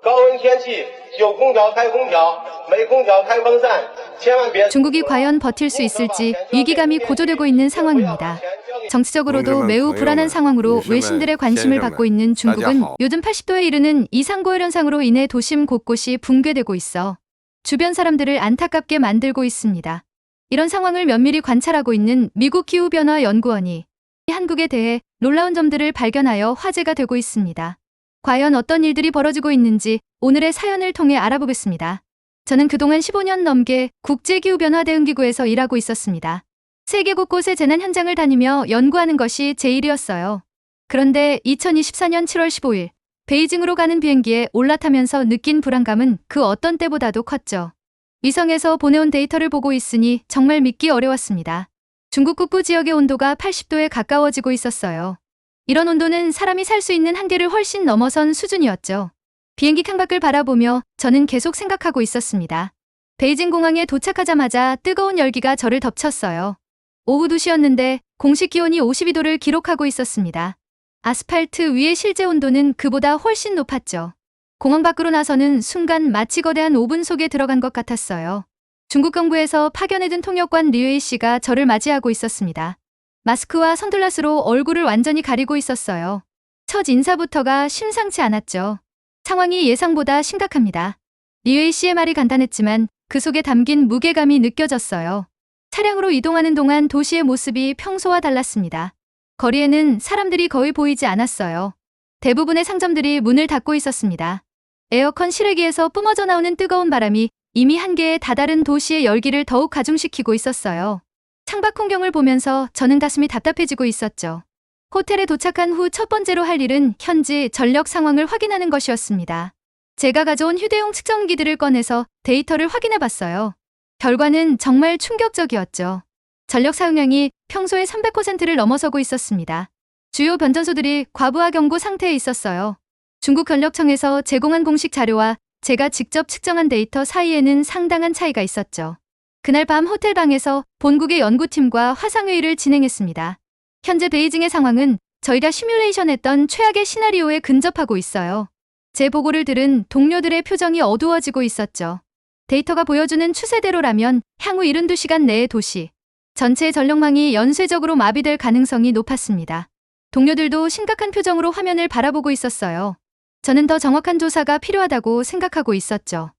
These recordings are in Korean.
高温天气有空调开空调，没空调开风扇，千万别。 중국이 과연 버틸 수 있을지 위기감이 고조되고 있는 상황입니다. 정치적으로도 매우 불안한 상황으로 외신들의 관심을 받고 있는 중국은 요즘 80도에 이르는 이상고열 현상으로 인해 도심 곳곳이 붕괴되고 있어 주변 사람들을 안타깝게 만들고 있습니다. 이런 상황을 면밀히 관찰하고 있는 미국 기후변화연구원이 한국에 대해 놀라운 점들을 발견하여 화제가 되고 있습니다. 과연 어떤 일들이 벌어지고 있는지 오늘의 사연을 통해 알아보겠습니다. 저는 그동안 15년 넘게 국제기후변화대응기구에서 일하고 있었습니다. 세계 곳곳의 재난 현장을 다니며 연구하는 것이 제 일이었어요. 그런데 2024년 7월 15일 베이징으로 가는 비행기에 올라타면서 느낀 불안감은 그 어떤 때보다도 컸죠. 위성에서 보내온 데이터를 보고 있으니 정말 믿기 어려웠습니다. 중국 북부 지역의 온도가 80도에 가까워지고 있었어요. 이런 온도는 사람이 살 수 있는 한계를 훨씬 넘어선 수준이었죠. 비행기 창밖을 바라보며 저는 계속 생각하고 있었습니다. 베이징 공항에 도착하자마자 뜨거운 열기가 저를 덮쳤어요. 오후 2시였는데 공식 기온이 52도를 기록하고 있었습니다. 아스팔트 위의 실제 온도는 그보다 훨씬 높았죠. 공항 밖으로 나서는 순간 마치 거대한 오븐 속에 들어간 것 같았어요. 중국 정부에서 파견해둔 통역관 리웨이 씨가 저를 맞이하고 있었습니다. 마스크와 선글라스로 얼굴을 완전히 가리고 있었어요. 첫 인사부터가 심상치 않았죠. 상황이 예상보다 심각합니다. 리웨이 씨의 말이 간단했지만 그 속에 담긴 무게감이 느껴졌어요. 차량으로 이동하는 동안 도시의 모습이 평소와 달랐습니다. 거리에는 사람들이 거의 보이지 않았어요. 대부분의 상점들이 문을 닫고 있었습니다. 에어컨 실외기에서 뿜어져 나오는 뜨거운 바람이 이미 한계에 다다른 도시의 열기를 더욱 가중시키고 있었어요. 창밖 풍경을 보면서 저는 가슴이 답답해지고 있었죠. 호텔에 도착한 후 첫 번째로 할 일은 현지 전력 상황을 확인하는 것이었습니다. 제가 가져온 휴대용 측정기들을 꺼내서 데이터를 확인해 봤어요. 결과는 정말 충격적이었죠. 전력 사용량이 평소의 300%를 넘어서고 있었습니다. 주요 변전소들이 과부하 경고 상태에 있었어요. 중국 전력청에서 제공한 공식 자료와 제가 직접 측정한 데이터 사이에는 상당한 차이가 있었죠. 그날 밤 호텔 방에서 본국의 연구팀과 화상회의를 진행했습니다. 현재 베이징의 상황은 저희가 시뮬레이션했던 최악의 시나리오에 근접하고 있어요. 제 보고를 들은 동료들의 표정이 어두워지고 있었죠. 데이터가 보여주는 추세대로라면 향후 72시간 내에 도시 전체의 전력망이 연쇄적으로 마비될 가능성이 높았습니다. 동료들도 심각한 표정으로 화면을 바라보고 있었어요. 저는 더 정확한 조사가 필요하다고 생각하고 있었죠.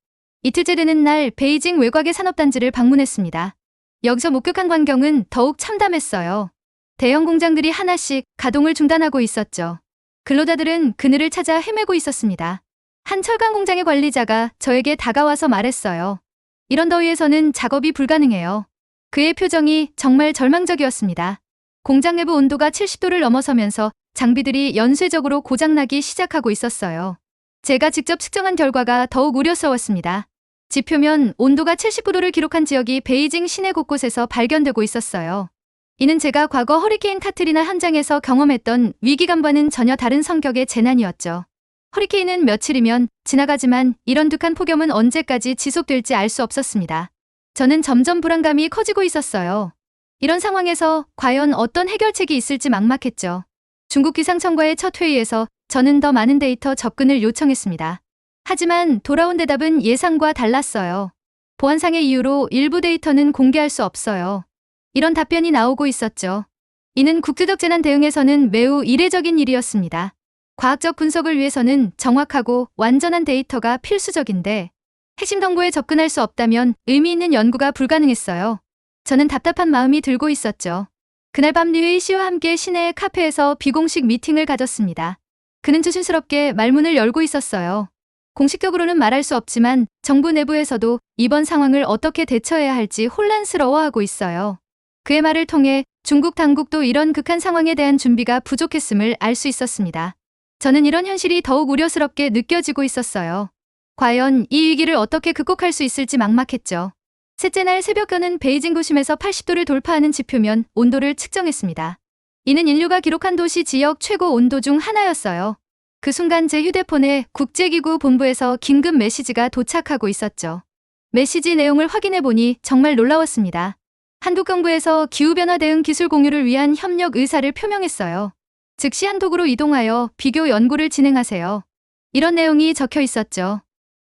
이틀째 되는 날 베이징 외곽의 산업단지를 방문했습니다. 여기서 목격한 광경은 더욱 참담했어요. 대형 공장들이 하나씩 가동을 중단하고 있었죠. 근로자들은 그늘을 찾아 헤매고 있었습니다. 한 철강 공장의 관리자가 저에게 다가와서 말했어요. 이런 더위에서는 작업이 불가능해요. 그의 표정이 정말 절망적이었습니다. 공장 내부 온도가 70도를 넘어서면서 장비들이 연쇄적으로 고장나기 시작하고 있었어요. 제가 직접 측정한 결과가 더욱 우려스러웠습니다. 지표면 온도가 79도를 기록한 지역이 베이징 시내 곳곳에서 발견되고 있었어요. 이는 제가 과거 허리케인 카트리나 현장에서 경험했던 위기감과는 전혀 다른 성격의 재난이었죠. 허리케인은 며칠이면 지나가지만 이런 둔한 폭염은 언제까지 지속될지 알 수 없었습니다. 저는 점점 불안감이 커지고 있었어요. 이런 상황에서 과연 어떤 해결책이 있을지 막막했죠. 중국 기상청과의 첫 회의에서 저는 더 많은 데이터 접근을 요청했습니다. 하지만 돌아온 대답은 예상과 달랐어요. 보안상의 이유로 일부 데이터는 공개할 수 없어요. 이런 답변이 나오고 있었죠. 이는 국제적 재난 대응에서는 매우 이례적인 일이었습니다. 과학적 분석을 위해서는 정확하고 완전한 데이터가 필수적인데 핵심 정보에 접근할 수 없다면 의미 있는 연구가 불가능했어요. 저는 답답한 마음이 들고 있었죠. 그날 밤 리웨이 씨와 함께 시내의 카페에서 비공식 미팅을 가졌습니다. 그는 조심스럽게 말문을 열고 있었어요. 공식적으로는 말할 수 없지만 정부 내부에서도 이번 상황을 어떻게 대처해야 할지 혼란스러워하고 있어요. 그의 말을 통해 중국 당국도 이런 극한 상황에 대한 준비가 부족했음을 알 수 있었습니다. 저는 이런 현실이 더욱 우려스럽게 느껴지고 있었어요. 과연 이 위기를 어떻게 극복할 수 있을지 막막했죠. 셋째 날 새벽에는 베이징 도심에서 80도를 돌파하는 지표면 온도를 측정했습니다. 이는 인류가 기록한 도시 지역 최고 온도 중 하나였어요. 그 순간 제 휴대폰에 국제기구 본부에서 긴급 메시지가 도착하고 있었죠. 메시지 내용을 확인해보니 정말 놀라웠습니다. 한국 정부에서 기후변화 대응 기술 공유를 위한 협력 의사를 표명했어요. 즉시 한독으로 이동하여 비교 연구를 진행하세요. 이런 내용이 적혀 있었죠.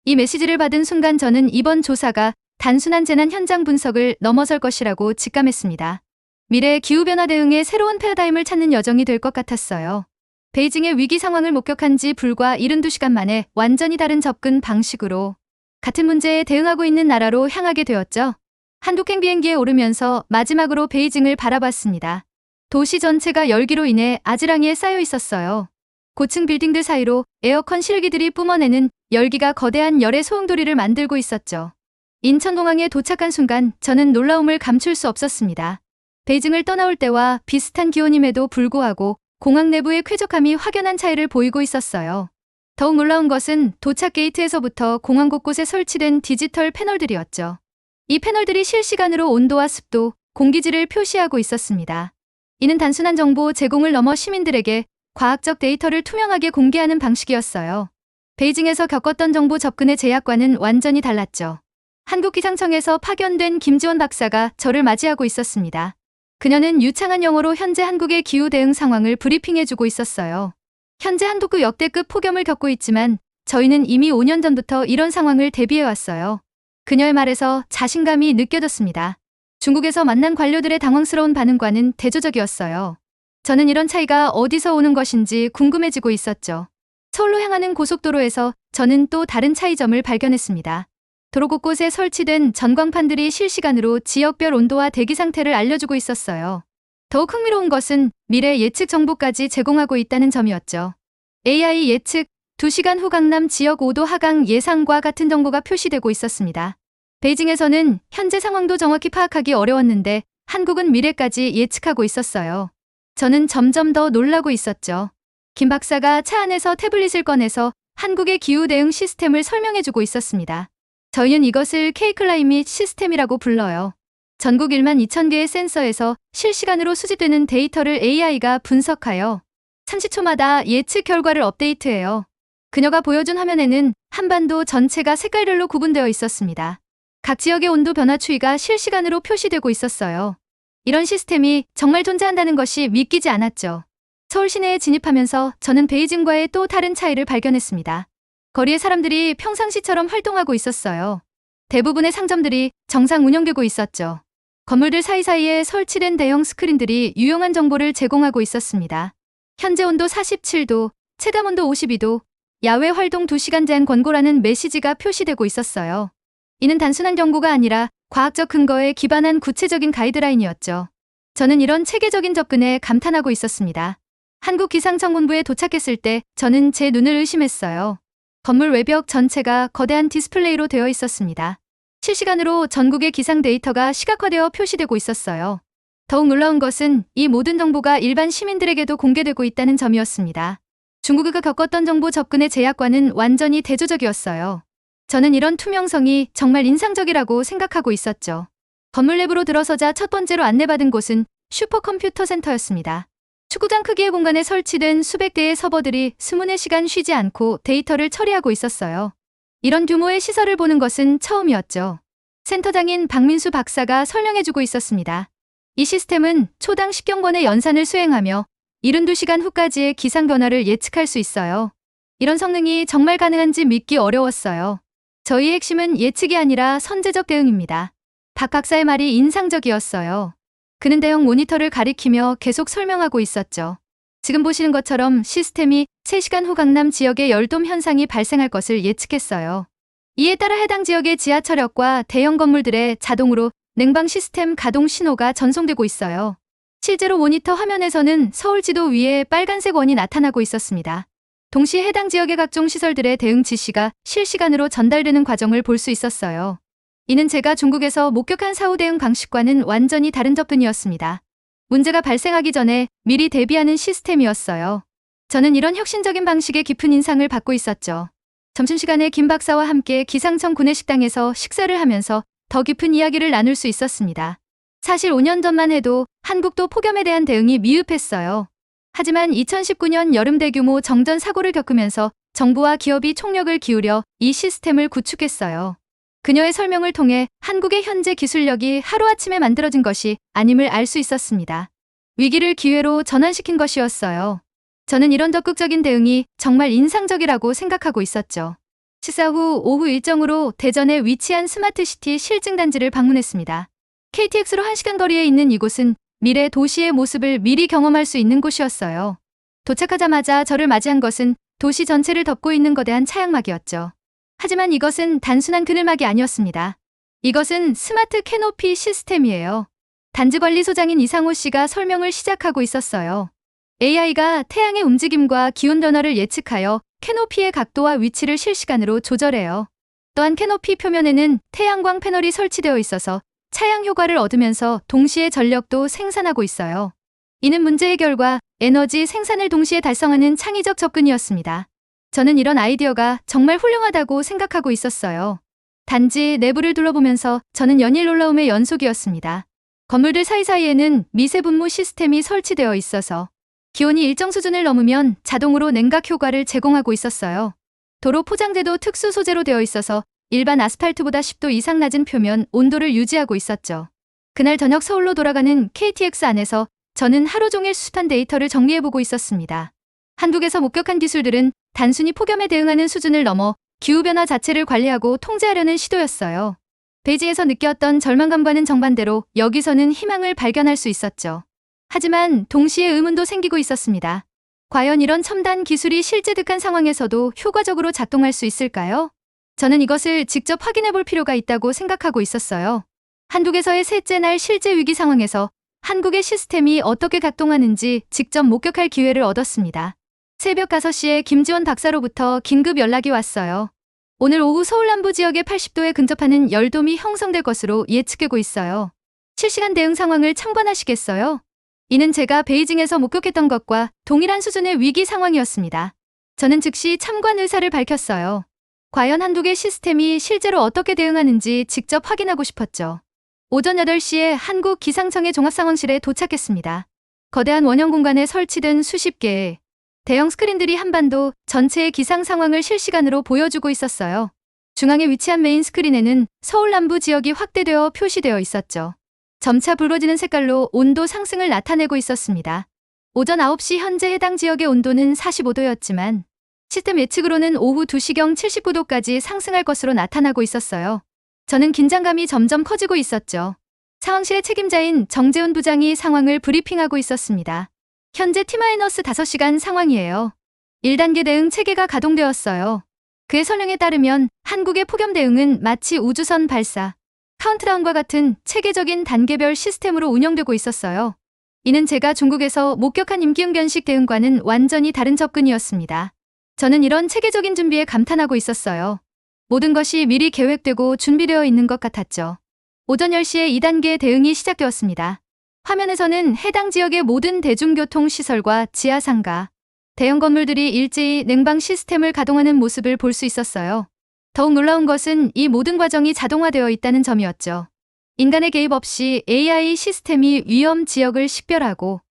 이 메시지를 받은 순간 저는 이번 조사가 단순한 재난 현장 분석을 넘어설 것이라고 직감했습니다. 미래 기후변화 대응의 새로운 패러다임을 찾는 여정이 될 것 같았어요. 베이징의 위기 상황을 목격한 지 불과 72시간 만에 완전히 다른 접근 방식으로 같은 문제에 대응하고 있는 나라로 향하게 되었죠. 한국행 비행기에 오르면서 마지막으로 베이징을 바라봤습니다. 도시 전체가 열기로 인해 아지랑이에 쌓여 있었어요. 고층 빌딩들 사이로 에어컨 실기들이 뿜어내는 열기가 거대한 열의 소용돌이를 만들고 있었죠. 인천공항에 도착한 순간 저는 놀라움을 감출 수 없었습니다. 베이징을 떠나올 때와 비슷한 기온임에도 불구하고 공항 내부의 쾌적함이 확연한 차이를 보이고 있었어요. 더욱 놀라운 것은 도착 게이트에서부터 공항 곳곳에 설치된 디지털 패널들이었죠. 이 패널들이 실시간으로 온도와 습도, 공기질을 표시하고 있었습니다. 이는 단순한 정보 제공을 넘어 시민들에게 과학적 데이터를 투명하게 공개하는 방식이었어요. 베이징에서 겪었던 정보 접근의 제약과는 완전히 달랐죠. 한국기상청에서 파견된 김지원 박사가 저를 맞이하고 있었습니다. 그녀는 유창한 영어로 현재 한국의 기후 대응 상황을 브리핑해주고 있었어요. 현재 한국도 역대급 폭염을 겪고 있지만 저희는 이미 5년 전부터 이런 상황을 대비해왔어요. 그녀의 말에서 자신감이 느껴졌습니다. 중국에서 만난 관료들의 당황스러운 반응과는 대조적이었어요. 저는 이런 차이가 어디서 오는 것인지 궁금해지고 있었죠. 서울로 향하는 고속도로에서 저는 또 다른 차이점을 발견했습니다. 도로 곳곳에 설치된 전광판들이 실시간으로 지역별 온도와 대기 상태를 알려주고 있었어요. 더욱 흥미로운 것은 미래 예측 정보까지 제공하고 있다는 점이었죠. AI 예측, 2시간 후 강남 지역 5도 하강 예상과 같은 정보가 표시되고 있었습니다. 베이징에서는 현재 상황도 정확히 파악하기 어려웠는데 한국은 미래까지 예측하고 있었어요. 저는 점점 더 놀라고 있었죠. 김 박사가 차 안에서 태블릿을 꺼내서 한국의 기후 대응 시스템을 설명해주고 있었습니다. 저희는 이것을 K-클라이밋 시스템이라고 불러요. 전국 1만 2천 개의 센서에서 실시간으로 수집되는 데이터를 AI가 분석하여 30초마다 예측 결과를 업데이트해요. 그녀가 보여준 화면에는 한반도 전체가 색깔별로 구분되어 있었습니다. 각 지역의 온도 변화 추이가 실시간으로 표시되고 있었어요. 이런 시스템이 정말 존재한다는 것이 믿기지 않았죠. 서울 시내에 진입하면서 저는 베이징과의 또 다른 차이를 발견했습니다. 거리의 사람들이 평상시처럼 활동하고 있었어요. 대부분의 상점들이 정상 운영되고 있었죠. 건물들 사이사이에 설치된 대형 스크린들이 유용한 정보를 제공하고 있었습니다. 현재 온도 47도, 체감 온도 52도, 야외 활동 2시간 제한 권고라는 메시지가 표시되고 있었어요. 이는 단순한 경고가 아니라 과학적 근거에 기반한 구체적인 가이드라인이었죠. 저는 이런 체계적인 접근에 감탄하고 있었습니다. 한국기상청본부에 도착했을 때 저는 제 눈을 의심했어요. 건물 외벽 전체가 거대한 디스플레이로 되어 있었습니다. 실시간으로 전국의 기상 데이터가 시각화되어 표시되고 있었어요. 더욱 놀라운 것은 이 모든 정보가 일반 시민들에게도 공개되고 있다는 점이었습니다. 중국가 겪었던 정보 접근의 제약과는 완전히 대조적이었어요. 저는 이런 투명성이 정말 인상적이라고 생각하고 있었죠. 건물 내부로 들어서자 첫 번째로 안내받은 곳은 슈퍼컴퓨터 센터였습니다. 축구장 크기의 공간에 설치된 수백 대의 서버들이 24시간 쉬지 않고 데이터를 처리하고 있었어요. 이런 규모의 시설을 보는 것은 처음이었죠. 센터장인 박민수 박사가 설명해주고 있었습니다. 이 시스템은 초당 10경번의 연산을 수행하며 72시간 후까지의 기상 변화를 예측할 수 있어요. 이런 성능이 정말 가능한지 믿기 어려웠어요. 저희의 핵심은 예측이 아니라 선제적 대응입니다. 박 박사의 말이 인상적이었어요. 그는 대형 모니터를 가리키며 계속 설명하고 있었죠. 지금 보시는 것처럼 시스템이 3시간 후 강남 지역에 열돔 현상이 발생할 것을 예측했어요. 이에 따라 해당 지역의 지하철역과 대형 건물들에 자동으로 냉방 시스템 가동 신호가 전송되고 있어요. 실제로 모니터 화면에서는 서울 지도 위에 빨간색 원이 나타나고 있었습니다. 동시에 해당 지역의 각종 시설들의 대응 지시가 실시간으로 전달되는 과정을 볼 수 있었어요. 이는 제가 중국에서 목격한 사후 대응 방식과는 완전히 다른 접근이었습니다. 문제가 발생하기 전에 미리 대비하는 시스템이었어요. 저는 이런 혁신적인 방식에 깊은 인상을 받고 있었죠. 점심시간에 김 박사와 함께 기상청 구내식당에서 식사를 하면서 더 깊은 이야기를 나눌 수 있었습니다. 사실 5년 전만 해도 한국도 폭염에 대한 대응이 미흡했어요. 하지만 2019년 여름 대규모 정전 사고를 겪으면서 정부와 기업이 총력을 기울여 이 시스템을 구축했어요. 그녀의 설명을 통해 한국의 현재 기술력이 하루아침에 만들어진 것이 아님을 알 수 있었습니다. 위기를 기회로 전환시킨 것이었어요. 저는 이런 적극적인 대응이 정말 인상적이라고 생각하고 있었죠. 식사 후 오후 일정으로 대전에 위치한 스마트시티 실증단지를 방문했습니다. KTX로 1시간 거리에 있는 이곳은 미래 도시의 모습을 미리 경험할 수 있는 곳이었어요. 도착하자마자 저를 맞이한 것은 도시 전체를 덮고 있는 거대한 차양막이었죠. 하지만 이것은 단순한 그늘막이 아니었습니다. 이것은 스마트 캐노피 시스템이에요. 단지관리소장인 이상호 씨가 설명을 시작하고 있었어요. AI가 태양의 움직임과 기온 변화를 예측하여 캐노피의 각도와 위치를 실시간으로 조절해요. 또한 캐노피 표면에는 태양광 패널이 설치되어 있어서 차양 효과를 얻으면서 동시에 전력도 생산하고 있어요. 이는 문제 해결과 에너지 생산을 동시에 달성하는 창의적 접근이었습니다. 저는 이런 아이디어가 정말 훌륭하다고 생각하고 있었어요. 단지 내부를 둘러보면서 저는 연일 놀라움의 연속이었습니다. 건물들 사이사이에는 미세 분무 시스템이 설치되어 있어서 기온이 일정 수준을 넘으면 자동으로 냉각 효과를 제공하고 있었어요. 도로 포장재도 특수 소재로 되어 있어서 일반 아스팔트보다 10도 이상 낮은 표면 온도를 유지하고 있었죠. 그날 저녁 서울로 돌아가는 KTX 안에서 저는 하루 종일 수집한 데이터를 정리해보고 있었습니다. 한국에서 목격한 기술들은 단순히 폭염에 대응하는 수준을 넘어 기후변화 자체를 관리하고 통제하려는 시도였어요. 베이징에서 느꼈던 절망감과는 정반대로 여기서는 희망을 발견할 수 있었죠. 하지만 동시에 의문도 생기고 있었습니다. 과연 이런 첨단 기술이 실제 득한 상황에서도 효과적으로 작동할 수 있을까요? 저는 이것을 직접 확인해 볼 필요가 있다고 생각하고 있었어요. 한국에서의 셋째 날 실제 위기 상황에서 한국의 시스템이 어떻게 작동하는지 직접 목격할 기회를 얻었습니다. 새벽 5시에 김지원 박사로부터 긴급 연락이 왔어요. 오늘 오후 서울 남부 지역의 80도에 근접하는 열돔이 형성될 것으로 예측되고 있어요. 실시간 대응 상황을 참관하시겠어요? 이는 제가 베이징에서 목격했던 것과 동일한 수준의 위기 상황이었습니다. 저는 즉시 참관 의사를 밝혔어요. 과연 한국의 시스템이 실제로 어떻게 대응하는지 직접 확인하고 싶었죠. 오전 8시에 한국 기상청의 종합상황실에 도착했습니다. 거대한 원형 공간에 설치된 수십 개의 대형 스크린들이 한반도 전체의 기상 상황을 실시간으로 보여주고 있었어요. 중앙에 위치한 메인 스크린에는 서울 남부 지역이 확대되어 표시되어 있었죠. 점차 붉어지는 색깔로 온도 상승을 나타내고 있었습니다. 오전 9시 현재 해당 지역의 온도는 45도였지만 시스템 예측으로는 오후 2시경 79도까지 상승할 것으로 나타나고 있었어요. 저는 긴장감이 점점 커지고 있었죠. 상황실의 책임자인 정재훈 부장이 상황을 브리핑하고 있었습니다. 현재 T-5시간 상황이에요. 1단계 대응 체계가 가동되었어요. 그의 설명에 따르면 한국의 폭염 대응은 마치 우주선 발사, 카운트다운과 같은 체계적인 단계별 시스템으로 운영되고 있었어요. 이는 제가 중국에서 목격한 임기응 변식 대응과는 완전히 다른 접근이었습니다. 저는 이런 체계적인 준비에 감탄하고 있었어요. 모든 것이 미리 계획되고 준비되어 있는 것 같았죠. 오전 10시에 2단계 대응이 시작되었습니다. 화면에서는 해당 지역의 모든 대중교통시설과 지하상가, 대형 건물들이 일제히 냉방 시스템을 가동하는 모습을 볼 수 있었어요. 더욱 놀라운 것은 이 모든 과정이 자동화되어 있다는 점이었죠. 인간의 개입 없이 AI 시스템이 위험 지역을 식별하고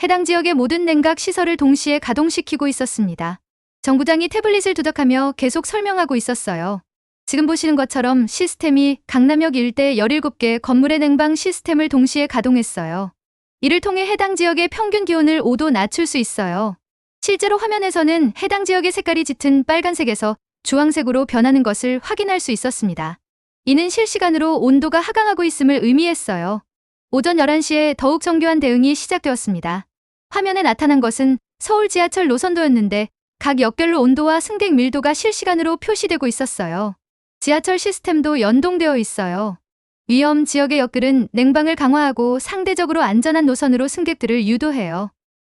해당 지역의 모든 냉각 시설을 동시에 가동시키고 있었습니다. 정 부장이 태블릿을 두덕하며 계속 설명하고 있었어요. 지금 보시는 것처럼 시스템이 강남역 일대 17개 건물의 냉방 시스템을 동시에 가동했어요. 이를 통해 해당 지역의 평균 기온을 5도 낮출 수 있어요. 실제로 화면에서는 해당 지역의 색깔이 짙은 빨간색에서 주황색으로 변하는 것을 확인할 수 있었습니다. 이는 실시간으로 온도가 하강하고 있음을 의미했어요. 오전 11시에 더욱 정교한 대응이 시작되었습니다. 화면에 나타난 것은 서울 지하철 노선도였는데 각 역별로 온도와 승객 밀도가 실시간으로 표시되고 있었어요. 지하철 시스템도 연동되어 있어요. 위험 지역의 역들은 냉방을 강화하고 상대적으로 안전한 노선으로 승객들을 유도해요.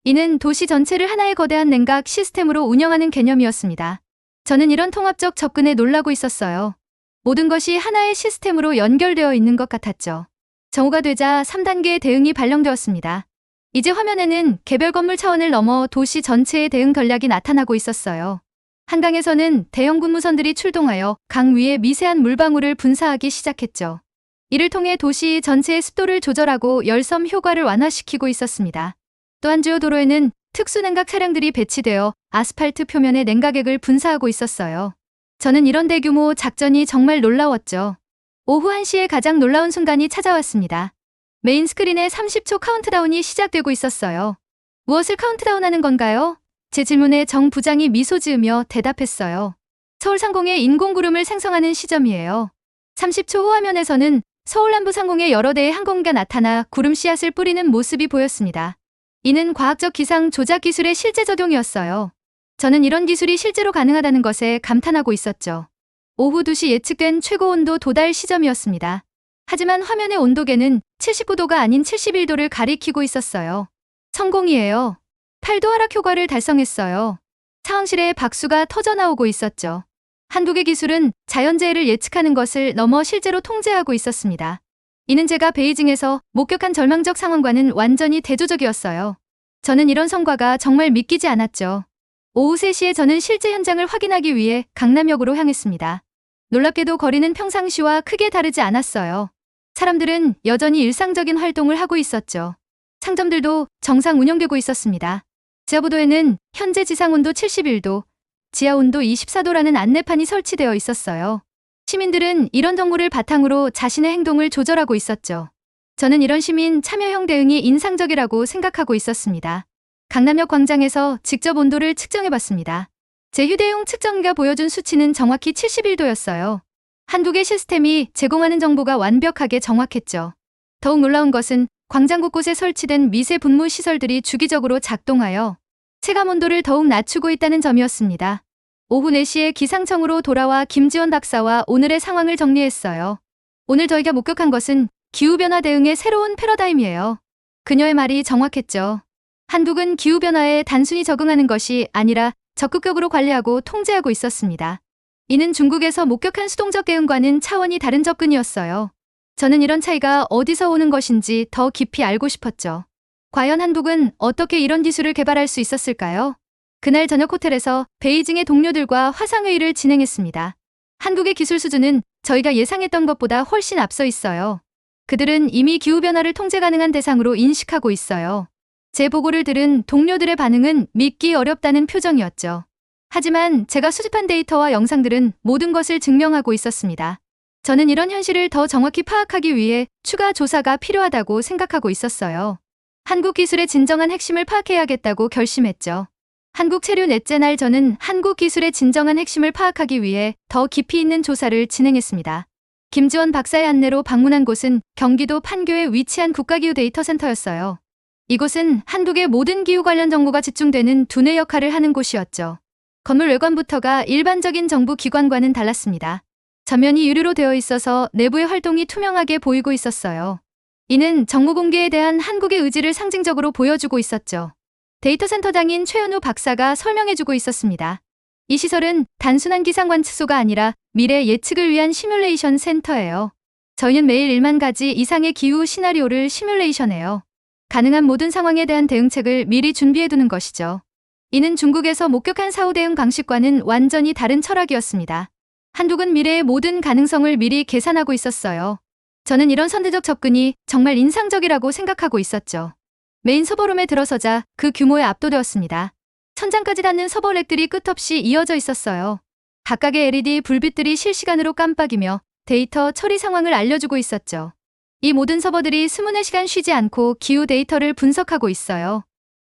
이는 도시 전체를 하나의 거대한 냉각 시스템으로 운영하는 개념이었습니다. 저는 이런 통합적 접근에 놀라고 있었어요. 모든 것이 하나의 시스템으로 연결되어 있는 것 같았죠. 정오가 되자 3단계의 대응이 발령되었습니다. 이제 화면에는 개별 건물 차원을 넘어 도시 전체의 대응 전략이 나타나고 있었어요. 한강에서는 대형 군무선들이 출동하여 강 위에 미세한 물방울을 분사하기 시작했죠. 이를 통해 도시 전체의 습도를 조절하고 열섬 효과를 완화시키고 있었습니다. 또한 주요 도로에는 특수 냉각 차량들이 배치되어 아스팔트 표면에 냉각액을 분사하고 있었어요. 저는 이런 대규모 작전이 정말 놀라웠죠. 오후 1시에 가장 놀라운 순간이 찾아왔습니다. 메인 스크린에 30초 카운트다운이 시작되고 있었어요. 무엇을 카운트다운하는 건가요? 제 질문에 정 부장이 미소 지으며 대답했어요. 서울상공의 인공구름을 생성하는 시점이에요. 30초 후 화면에서는 서울 남부 상공에 여러 대의 항공기가 나타나 구름 씨앗을 뿌리는 모습이 보였습니다. 이는 과학적 기상 조작 기술의 실제 적용이었어요. 저는 이런 기술이 실제로 가능하다는 것에 감탄하고 있었죠. 오후 2시 예측된 최고 온도 도달 시점이었습니다. 하지만 화면의 온도계는 79도가 아닌 71도를 가리키고 있었어요. 성공이에요. 8도 하락 효과를 달성했어요. 상황실에 박수가 터져나오고 있었죠. 한국의 기술은 자연재해를 예측하는 것을 넘어 실제로 통제하고 있었습니다. 이는 제가 베이징에서 목격한 절망적 상황과는 완전히 대조적이었어요. 저는 이런 성과가 정말 믿기지 않았죠. 오후 3시에 저는 실제 현장을 확인하기 위해 강남역으로 향했습니다. 놀랍게도 거리는 평상시와 크게 다르지 않았어요. 사람들은 여전히 일상적인 활동을 하고 있었죠. 상점들도 정상 운영되고 있었습니다. 지하보도에는 현재 지상온도 71도, 지하온도 24도라는 안내판이 설치되어 있었어요. 시민들은 이런 정보를 바탕으로 자신의 행동을 조절하고 있었죠. 저는 이런 시민 참여형 대응이 인상적이라고 생각하고 있었습니다. 강남역 광장에서 직접 온도를 측정해봤습니다. 제 휴대용 측정기가 보여준 수치는 정확히 71도였어요. 한국의 시스템이 제공하는 정보가 완벽하게 정확했죠. 더욱 놀라운 것은 광장 곳곳에 설치된 미세 분무 시설들이 주기적으로 작동하여 체감 온도를 더욱 낮추고 있다는 점이었습니다. 오후 4시에 기상청으로 돌아와 김지원 박사와 오늘의 상황을 정리했어요. 오늘 저희가 목격한 것은 기후변화 대응의 새로운 패러다임이에요. 그녀의 말이 정확했죠. 한국은 기후변화에 단순히 적응하는 것이 아니라 적극적으로 관리하고 통제하고 있었습니다. 이는 중국에서 목격한 수동적 대응과는 차원이 다른 접근이었어요. 저는 이런 차이가 어디서 오는 것인지 더 깊이 알고 싶었죠. 과연 한국은 어떻게 이런 기술을 개발할 수 있었을까요? 그날 저녁 호텔에서 베이징의 동료들과 화상회의를 진행했습니다. 한국의 기술 수준은 저희가 예상했던 것보다 훨씬 앞서 있어요. 그들은 이미 기후변화를 통제 가능한 대상으로 인식하고 있어요. 제 보고를 들은 동료들의 반응은 믿기 어렵다는 표정이었죠. 하지만 제가 수집한 데이터와 영상들은 모든 것을 증명하고 있었습니다. 저는 이런 현실을 더 정확히 파악하기 위해 추가 조사가 필요하다고 생각하고 있었어요. 한국 기술의 진정한 핵심을 파악해야겠다고 결심했죠. 한국 체류 넷째 날 저는 한국 기술의 진정한 핵심을 파악하기 위해 더 깊이 있는 조사를 진행했습니다. 김지원 박사의 안내로 방문한 곳은 경기도 판교에 위치한 국가기후 데이터센터였어요. 이곳은 한국의 모든 기후 관련 정보가 집중되는 두뇌 역할을 하는 곳이었죠. 건물 외관부터가 일반적인 정부 기관과는 달랐습니다. 전면이 유리로 되어 있어서 내부의 활동이 투명하게 보이고 있었어요. 이는 정보 공개에 대한 한국의 의지를 상징적으로 보여주고 있었죠. 데이터 센터장인 최현우 박사가 설명해주고 있었습니다. 이 시설은 단순한 기상 관측소가 아니라 미래 예측을 위한 시뮬레이션 센터예요. 저희는 매일 1만 가지 이상의 기후 시나리오를 시뮬레이션해요. 가능한 모든 상황에 대한 대응책을 미리 준비해두는 것이죠. 이는 중국에서 목격한 사후 대응 방식과는 완전히 다른 철학이었습니다. 한국은 미래의 모든 가능성을 미리 계산하고 있었어요. 저는 이런 선제적 접근이 정말 인상적이라고 생각하고 있었죠. 메인 서버룸에 들어서자 그 규모에 압도되었습니다. 천장까지 닿는 서버 렉들이 끝없이 이어져 있었어요. 각각의 LED 불빛들이 실시간으로 깜빡이며 데이터 처리 상황을 알려주고 있었죠. 이 모든 서버들이 24시간 쉬지 않고 기후 데이터를 분석하고 있어요.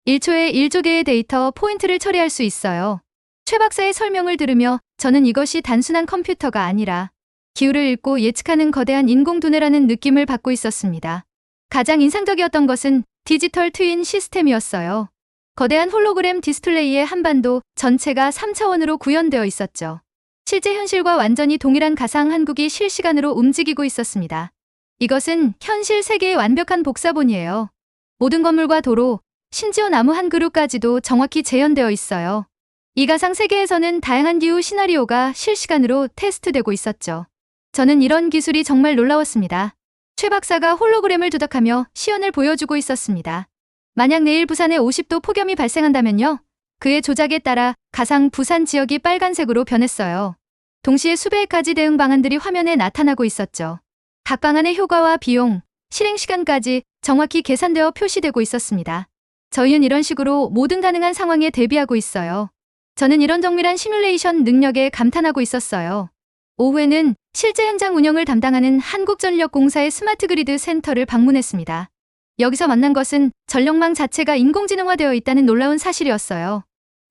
1초에 1조 개의 데이터 포인트를 처리할 수 있어요. 최 박사의 설명을 들으며 저는 이것이 단순한 컴퓨터가 아니라 기후를 읽고 예측하는 거대한 인공두뇌라는 느낌을 받고 있었습니다. 가장 인상적이었던 것은 디지털 트윈 시스템이었어요. 거대한 홀로그램 디스플레이에 한반도 전체가 3차원으로 구현되어 있었죠. 실제 현실과 완전히 동일한 가상 한국이 실시간으로 움직이고 있었습니다. 이것은 현실 세계의 완벽한 복사본이에요. 모든 건물과 도로, 심지어 나무 한 그루까지도 정확히 재현되어 있어요. 이 가상 세계에서는 다양한 기후 시나리오가 실시간으로 테스트되고 있었죠. 저는 이런 기술이 정말 놀라웠습니다. 최 박사가 홀로그램을 조작하며 시연을 보여주고 있었습니다. 만약 내일 부산에 50도 폭염이 발생한다면요. 그의 조작에 따라 가상 부산 지역이 빨간색으로 변했어요. 동시에 수백 가지 대응 방안들이 화면에 나타나고 있었죠. 각 방안의 효과와 비용, 실행 시간까지 정확히 계산되어 표시되고 있었습니다. 저희는 이런 식으로 모든 가능한 상황에 대비하고 있어요. 저는 이런 정밀한 시뮬레이션 능력에 감탄하고 있었어요. 오후에는 실제 현장 운영을 담당하는 한국전력공사의 스마트 그리드 센터를 방문했습니다. 여기서 만난 것은 전력망 자체가 인공지능화되어 있다는 놀라운 사실이었어요.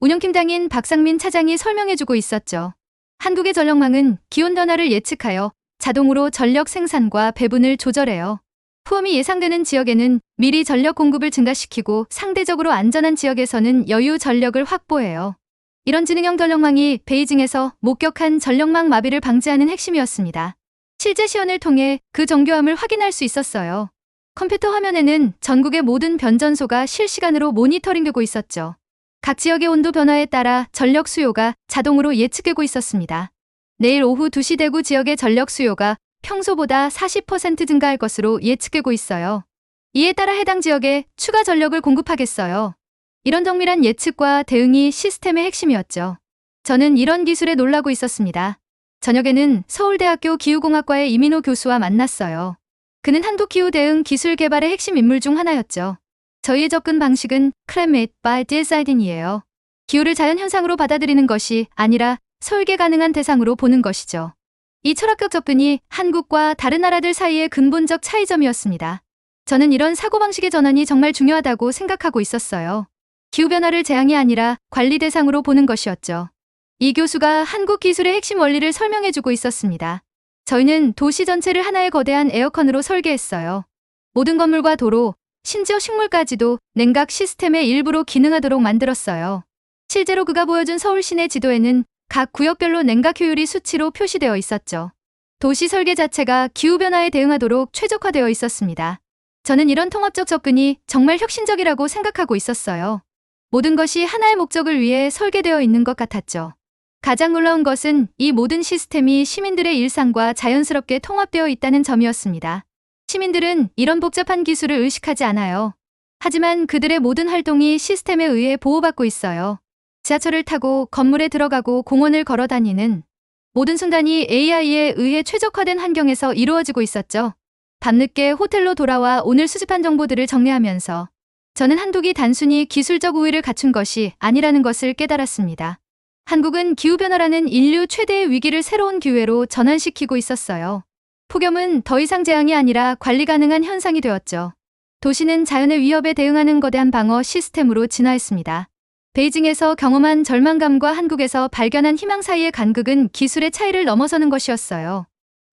운영팀장인 박상민 차장이 설명해주고 있었죠. 한국의 전력망은 기온 변화를 예측하여 자동으로 전력 생산과 배분을 조절해요. 포함이 예상되는 지역에는 미리 전력 공급을 증가시키고 상대적으로 안전한 지역에서는 여유 전력을 확보해요. 이런 지능형 전력망이 베이징에서 목격한 전력망 마비를 방지하는 핵심이었습니다. 실제 시연을 통해 그 정교함을 확인할 수 있었어요. 컴퓨터 화면에는 전국의 모든 변전소가 실시간으로 모니터링되고 있었죠. 각 지역의 온도 변화에 따라 전력 수요가 자동으로 예측되고 있었습니다. 내일 오후 2시 대구 지역의 전력 수요가 평소보다 40% 증가할 것으로 예측되고 있어요. 이에 따라 해당 지역에 추가 전력을 공급하겠어요. 이런 정밀한 예측과 대응이 시스템의 핵심이었죠. 저는 이런 기술에 놀라고 있었습니다. 저녁에는 서울대학교 기후공학과의 이민호 교수와 만났어요. 그는 한국 기후 대응 기술 개발의 핵심 인물 중 하나였죠. 저희의 접근 방식은 Climate by Design이에요. 기후를 자연현상으로 받아들이는 것이 아니라 설계 가능한 대상으로 보는 것이죠. 이 철학적 접근이 한국과 다른 나라들 사이의 근본적 차이점이었습니다. 저는 이런 사고방식의 전환이 정말 중요하다고 생각하고 있었어요. 기후변화를 재앙이 아니라 관리 대상으로 보는 것이었죠. 이 교수가 한국 기술의 핵심 원리를 설명해주고 있었습니다. 저희는 도시 전체를 하나의 거대한 에어컨으로 설계했어요. 모든 건물과 도로, 심지어 식물까지도 냉각 시스템의 일부로 기능하도록 만들었어요. 실제로 그가 보여준 서울 시내 지도에는 각 구역별로 냉각 효율이 수치로 표시되어 있었죠. 도시 설계 자체가 기후변화에 대응하도록 최적화되어 있었습니다. 저는 이런 통합적 접근이 정말 혁신적이라고 생각하고 있었어요. 모든 것이 하나의 목적을 위해 설계되어 있는 것 같았죠. 가장 놀라운 것은 이 모든 시스템이 시민들의 일상과 자연스럽게 통합되어 있다는 점이었습니다. 시민들은 이런 복잡한 기술을 의식하지 않아요. 하지만 그들의 모든 활동이 시스템에 의해 보호받고 있어요. 지하철을 타고 건물에 들어가고 공원을 걸어 다니는 모든 순간이 AI에 의해 최적화된 환경에서 이루어지고 있었죠. 밤늦게 호텔로 돌아와 오늘 수집한 정보들을 정리하면서 저는 한국이 단순히 기술적 우위를 갖춘 것이 아니라는 것을 깨달았습니다. 한국은 기후변화라는 인류 최대의 위기를 새로운 기회로 전환시키고 있었어요. 폭염은 더 이상 재앙이 아니라 관리 가능한 현상이 되었죠. 도시는 자연의 위협에 대응하는 거대한 방어 시스템으로 진화했습니다. 베이징에서 경험한 절망감과 한국에서 발견한 희망 사이의 간극은 기술의 차이를 넘어서는 것이었어요.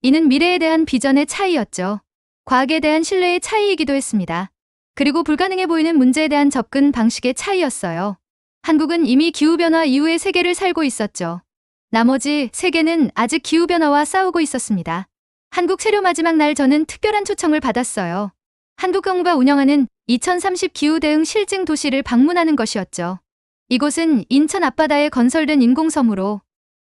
이는 미래에 대한 비전의 차이였죠. 과학에 대한 신뢰의 차이이기도 했습니다. 그리고 불가능해 보이는 문제에 대한 접근 방식의 차이였어요. 한국은 이미 기후변화 이후의 세계를 살고 있었죠. 나머지 세계는 아직 기후변화와 싸우고 있었습니다. 한국 체류 마지막 날 저는 특별한 초청을 받았어요. 한국경과 운영하는 2030 기후대응 실증 도시를 방문하는 것이었죠. 이곳은 인천 앞바다에 건설된 인공섬으로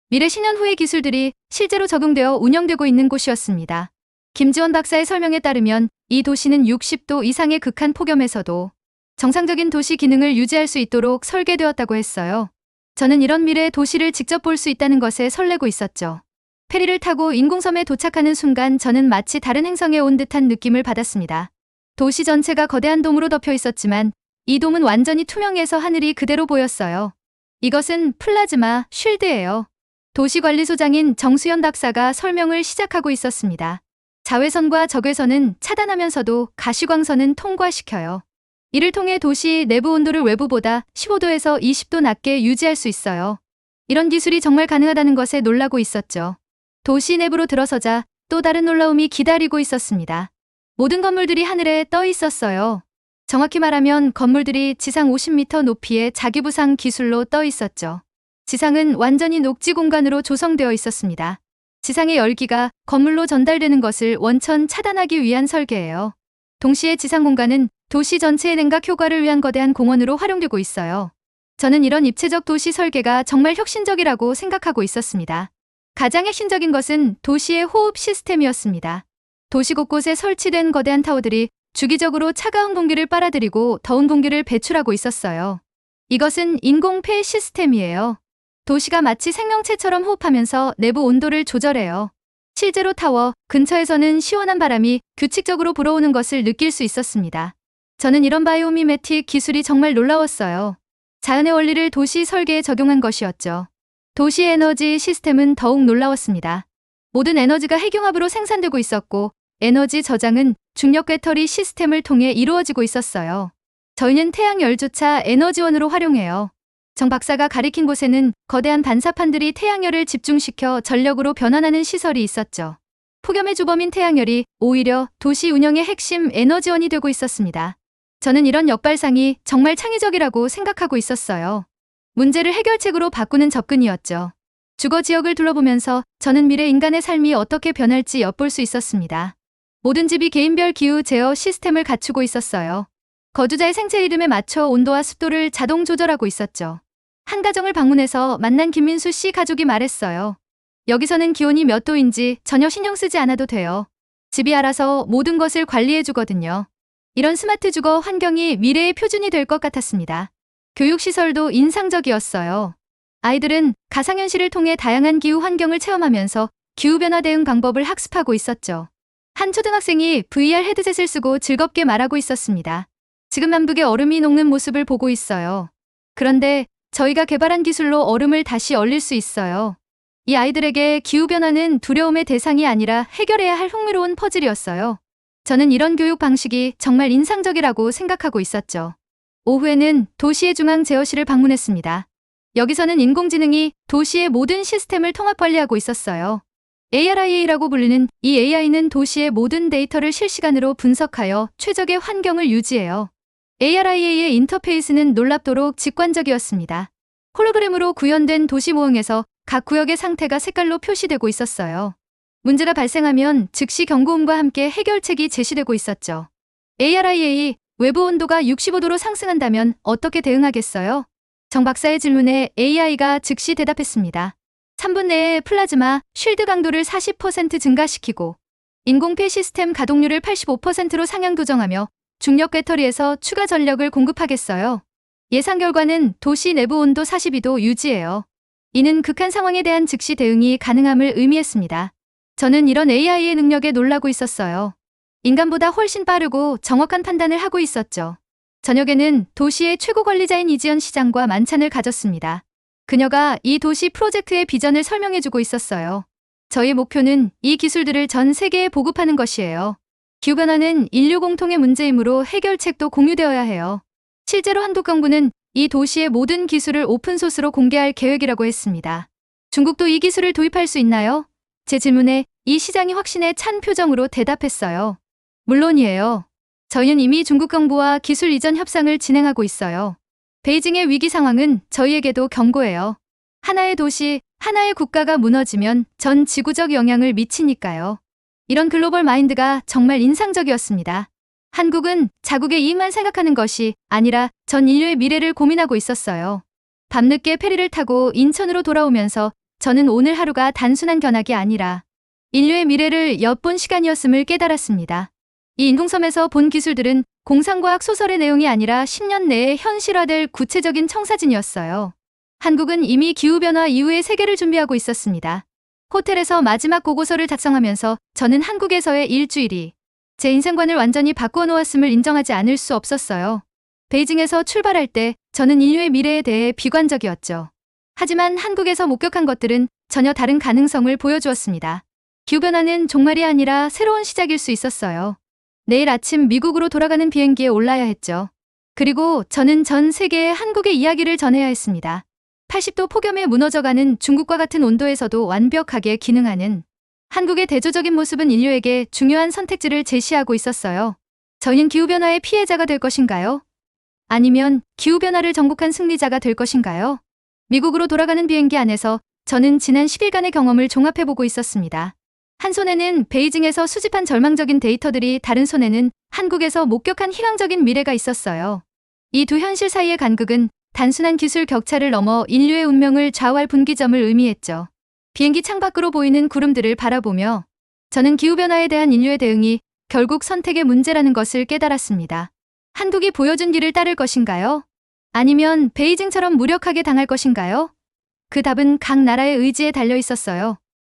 미래 10년 후의 기술들이 실제로 적용되어 운영되고 있는 곳이었습니다. 김지원 박사의 설명에 따르면 이 도시는 60도 이상의 극한 폭염에서도 정상적인 도시 기능을 유지할 수 있도록 설계되었다고 했어요. 저는 이런 미래의 도시를 직접 볼 수 있다는 것에 설레고 있었죠. 페리를 타고 인공섬에 도착하는 순간 저는 마치 다른 행성에 온 듯한 느낌을 받았습니다. 도시 전체가 거대한 돔으로 덮여 있었지만 이 돔은 완전히 투명해서 하늘이 그대로 보였어요. 이것은 플라즈마 쉴드예요. 도시관리소장인 정수연 박사가 설명을 시작하고 있었습니다. 자외선과 적외선은 차단하면서도 가시광선은 통과시켜요. 이를 통해 도시 내부 온도를 외부보다 15도에서 20도 낮게 유지할 수 있어요. 이런 기술이 정말 가능하다는 것에 놀라고 있었죠. 도시 내부로 들어서자 또 다른 놀라움이 기다리고 있었습니다. 모든 건물들이 하늘에 떠 있었어요. 정확히 말하면 건물들이 지상 50m 높이의 자기부상 기술로 떠 있었죠. 지상은 완전히 녹지 공간으로 조성되어 있었습니다. 지상의 열기가 건물로 전달되는 것을 원천 차단하기 위한 설계예요. 동시에 지상 공간은 도시 전체의 냉각 효과를 위한 거대한 공원으로 활용되고 있어요. 저는 이런 입체적 도시 설계가 정말 혁신적이라고 생각하고 있었습니다. 가장 핵심적인 것은 도시의 호흡 시스템이었습니다. 도시 곳곳에 설치된 거대한 타워들이 주기적으로 차가운 공기를 빨아들이고 더운 공기를 배출하고 있었어요. 이것은 인공 폐 시스템이에요. 도시가 마치 생명체처럼 호흡하면서 내부 온도를 조절해요. 실제로 타워 근처에서는 시원한 바람이 규칙적으로 불어오는 것을 느낄 수 있었습니다. 저는 이런 바이오미메틱 기술이 정말 놀라웠어요. 자연의 원리를 도시 설계에 적용한 것이었죠. 도시 에너지 시스템은 더욱 놀라웠습니다. 모든 에너지가 핵융합으로 생산되고 있었고 에너지 저장은 중력 배터리 시스템을 통해 이루어지고 있었어요. 저희는 태양열조차 에너지원으로 활용해요. 정 박사가 가리킨 곳에는 거대한 반사판들이 태양열을 집중시켜 전력으로 변환하는 시설이 있었죠. 폭염의 주범인 태양열이 오히려 도시 운영의 핵심 에너지원이 되고 있었습니다. 저는 이런 역발상이 정말 창의적이라고 생각하고 있었어요. 문제를 해결책으로 바꾸는 접근이었죠. 주거 지역을 둘러보면서 저는 미래 인간의 삶이 어떻게 변할지 엿볼 수 있었습니다. 모든 집이 개인별 기후 제어 시스템을 갖추고 있었어요. 거주자의 생체 리듬에 맞춰 온도와 습도를 자동 조절하고 있었죠. 한 가정을 방문해서 만난 김민수 씨 가족이 말했어요. 여기서는 기온이 몇 도인지 전혀 신경 쓰지 않아도 돼요. 집이 알아서 모든 것을 관리해 주거든요. 이런 스마트 주거 환경이 미래의 표준이 될 것 같았습니다. 교육시설도 인상적이었어요. 아이들은 가상현실을 통해 다양한 기후 환경을 체험하면서 기후변화 대응 방법을 학습하고 있었죠. 한 초등학생이 VR 헤드셋을 쓰고 즐겁게 말하고 있었습니다. 지금 남극의 얼음이 녹는 모습을 보고 있어요. 그런데 저희가 개발한 기술로 얼음을 다시 얼릴 수 있어요. 이 아이들에게 기후변화는 두려움의 대상이 아니라 해결해야 할 흥미로운 퍼즐이었어요. 저는 이런 교육 방식이 정말 인상적이라고 생각하고 있었죠. 오후에는 도시의 중앙 제어실을 방문했습니다. 여기서는 인공지능이 도시의 모든 시스템을 통합 관리하고 있었어요. ARIA라고 불리는 이 AI는 도시의 모든 데이터를 실시간으로 분석하여 최적의 환경을 유지해요. ARIA의 인터페이스는 놀랍도록 직관적이었습니다. 홀로그램으로 구현된 도시 모형에서 각 구역의 상태가 색깔로 표시되고 있었어요. 문제가 발생하면 즉시 경고음과 함께 해결책이 제시되고 있었죠. ARIA, 외부 온도가 65도로 상승한다면 어떻게 대응하겠어요? 정 박사의 질문에 AI가 즉시 대답했습니다. 3분 내에 플라즈마, 쉴드 강도를 40% 증가시키고 인공폐 시스템 가동률을 85%로 상향 조정하며 중력 배터리에서 추가 전력을 공급하겠어요. 예상 결과는 도시 내부 온도 42도 유지예요. 이는 극한 상황에 대한 즉시 대응이 가능함을 의미했습니다. 저는 이런 AI의 능력에 놀라고 있었어요. 인간보다 훨씬 빠르고 정확한 판단을 하고 있었죠. 저녁에는 도시의 최고 관리자인 이지연 시장과 만찬을 가졌습니다. 그녀가 이 도시 프로젝트의 비전을 설명해주고 있었어요. 저희 목표는 이 기술들을 전 세계에 보급하는 것이에요. 기후변화는 인류 공통의 문제이므로 해결책도 공유되어야 해요. 실제로 한국정부는 이 도시의 모든 기술을 오픈소스로 공개할 계획이라고 했습니다. 중국도 이 기술을 도입할 수 있나요? 제 질문에 이 시장이 확신에 찬 표정으로 대답했어요. 물론이에요. 저희는 이미 중국 정부와 기술 이전 협상을 진행하고 있어요. 베이징의 위기 상황은 저희에게도 경고예요. 하나의 도시, 하나의 국가가 무너지면 전 지구적 영향을 미치니까요. 이런 글로벌 마인드가 정말 인상적이었습니다. 한국은 자국의 이익만 생각하는 것이 아니라 전 인류의 미래를 고민하고 있었어요. 밤늦게 페리를 타고 인천으로 돌아오면서 저는 오늘 하루가 단순한 견학이 아니라 인류의 미래를 엿본 시간이었음을 깨달았습니다. 이 인공섬에서 본 기술들은 공상과학 소설의 내용이 아니라 10년 내에 현실화될 구체적인 청사진이었어요. 한국은 이미 기후변화 이후의 세계를 준비하고 있었습니다. 호텔에서 마지막 보고서를 작성하면서 저는 한국에서의 일주일이 제 인생관을 완전히 바꾸어 놓았음을 인정하지 않을 수 없었어요. 베이징에서 출발할 때 저는 인류의 미래에 대해 비관적이었죠. 하지만 한국에서 목격한 것들은 전혀 다른 가능성을 보여주었습니다. 기후변화는 종말이 아니라 새로운 시작일 수 있었어요. 내일 아침 미국으로 돌아가는 비행기에 올라야 했죠. 그리고 저는 전 세계에 한국의 이야기를 전해야 했습니다. 80도 폭염에 무너져가는 중국과 같은 온도에서도 완벽하게 기능하는 한국의 대조적인 모습은 인류에게 중요한 선택지를 제시하고 있었어요. 저희는 기후변화의 피해자가 될 것인가요? 아니면 기후변화를 정복한 승리자가 될 것인가요? 미국으로 돌아가는 비행기 안에서 저는 지난 10일간의 경험을 종합해보고 있었습니다. 한 손에는 베이징에서 수집한 절망적인 데이터들이, 다른 손에는 한국에서 목격한 희망적인 미래가 있었어요. 이 두 현실 사이의 간극은 단순한 기술 격차를 넘어 인류의 운명을 좌우할 분기점을 의미했죠. 비행기 창밖으로 보이는 구름들을 바라보며 저는 기후변화에 대한 인류의 대응이 결국 선택의 문제라는 것을 깨달았습니다. 한국이 보여준 길을 따를 것인가요? 아니면 베이징처럼 무력하게 당할 것인가요? 그 답은 각 나라의 의지에 달려 있었어요.